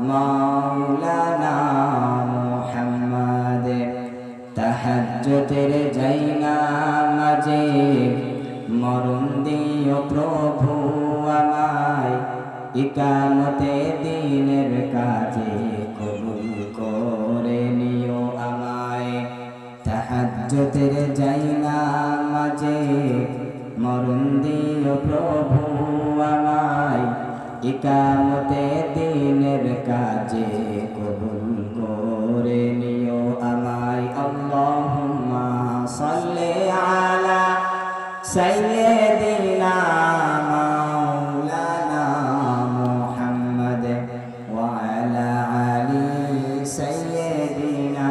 মাওলানা মুহাম্মদ। তাহাজ্জুদের জায়নামাজে মরণ দিও প্রভু আমায়, ইকামতে দ্বীনের কাজে কবুল করে নিও আমায়। তাহাজ্জুদের জায়নামাজে মরণ দিও প্রভু আমায়, ইকামতে দ্বীনের কাজে কবুল করে নিও আমায়। আল্লাহুম্মা সাল্লি আলা সাইয়্যিদিনা মাওলানা মুহাম্মদ ওয়া আলা আলি সাইয়্যিদিনা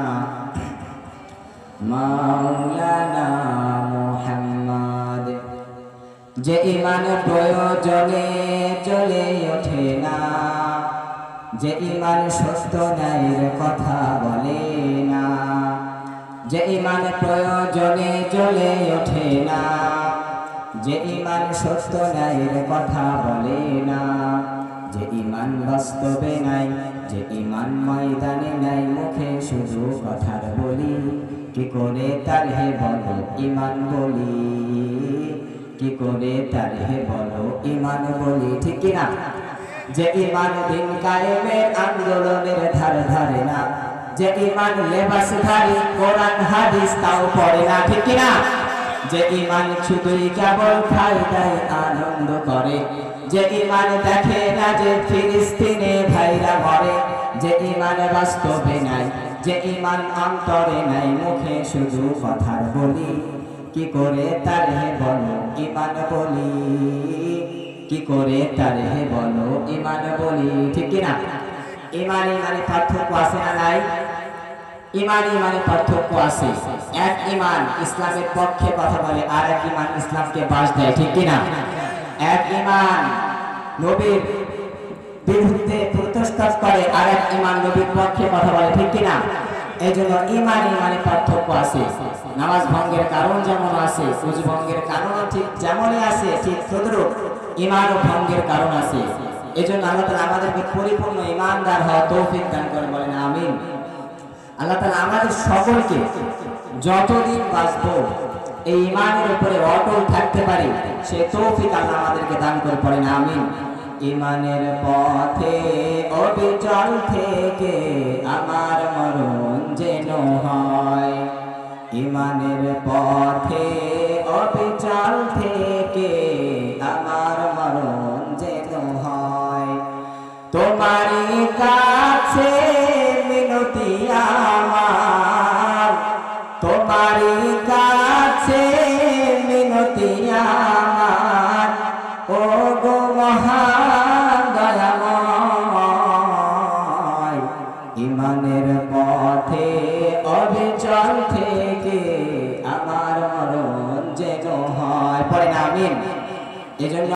মাওলানা মুহাম্মদ। যে ঈমান প্রয়োজনে চলে ওঠে না, যে ঈমান সত্য ন্যায়ের কথা বলে না, যে ঈমান প্রয়োজনে চলে ওঠে না, যে ঈমান সত্য ন্যায়ের কথা বলে না, যে ঈমান বাস্তবে নাই, যে ঈমান ময়দানে নাই, মুখে শুধু কথার বলি, কি করে তার হে বলো ঈমান বলি, কি করে তার হে বলো ঈমান বলি, ঠিক কিনা? যে ঈমান দিন কায়েমের আন্দোলনের ধারে ধারে না, যে ঈমান লেবাসধারী কোরআন হাদিস তাও পড়ে না, ঠিক কিনা? যে ঈমান শুধুই কেবল ফায়দায় আনন্দ করে, যে ঈমান দেখে না যে ফিলিস্তিনে ভাইরা মরে, যে ঈমান বাস্তবে নাই, যে ঈমান অন্তরে নাই, মুখে শুধু কথার বলি, কি করে তার হে বলো ঈমান বলি, কি করে তার হে বলো ঈমান বলি, ঠিক কিনা? ঈমান ঈমানে পার্থক্য আছে না নাই? ঈমান ঈমানে পার্থক্য আছে। এক ঈমান ইসলামের পক্ষে কথা বলে, আর এক ঈমান ইসলামকে বাস দেয়, ঠিক কিনা? এক ঈমান নবীর বিরুদ্ধে প্রতিষ্ঠা করে, আর এক ঈমান নবীর পক্ষে কথা বলে, ঠিক কিনা? এই জন্য ঈমান ঈমানে পার্থক্য আছে। নামাজ ভঙ্গের কারণ যেমন আছে, ওযু ভঙ্গের কারণও ঠিক যেমনই আছে, ঠিক তদ্রূপ ঈমান ভঙ্গের কারণ আছে। এই জন্য আল্লাহ তাআলা আমাদেরকে পরিপূর্ণ ঈমানদার হওয়ার তৌফিক দান করেন, বলেন আমিন। আল্লাহ তাআলা আমাদের সকলকে যতদিন বাঁচবো এই ঈমানের উপরে অটল থাকতে পারি, সে তৌফিক আল্লাহ আমাদেরকে দান করে, পড়েন আমিন। ঈমানের পথে অবিচল থেকে আমার মরণ যেন হয়, ঈমানের পথে অবিচল থেকে আমার মরণ যেন হয়। তোমারই কাছে মিনতি আমার, তোমারই কাছে মিনতি আমার, ও গো মহান দয়াময়। ঈমানের পথে অবিচল থেকে আমার মরণ যেন হয়, পড়েন আমিন। এজন্য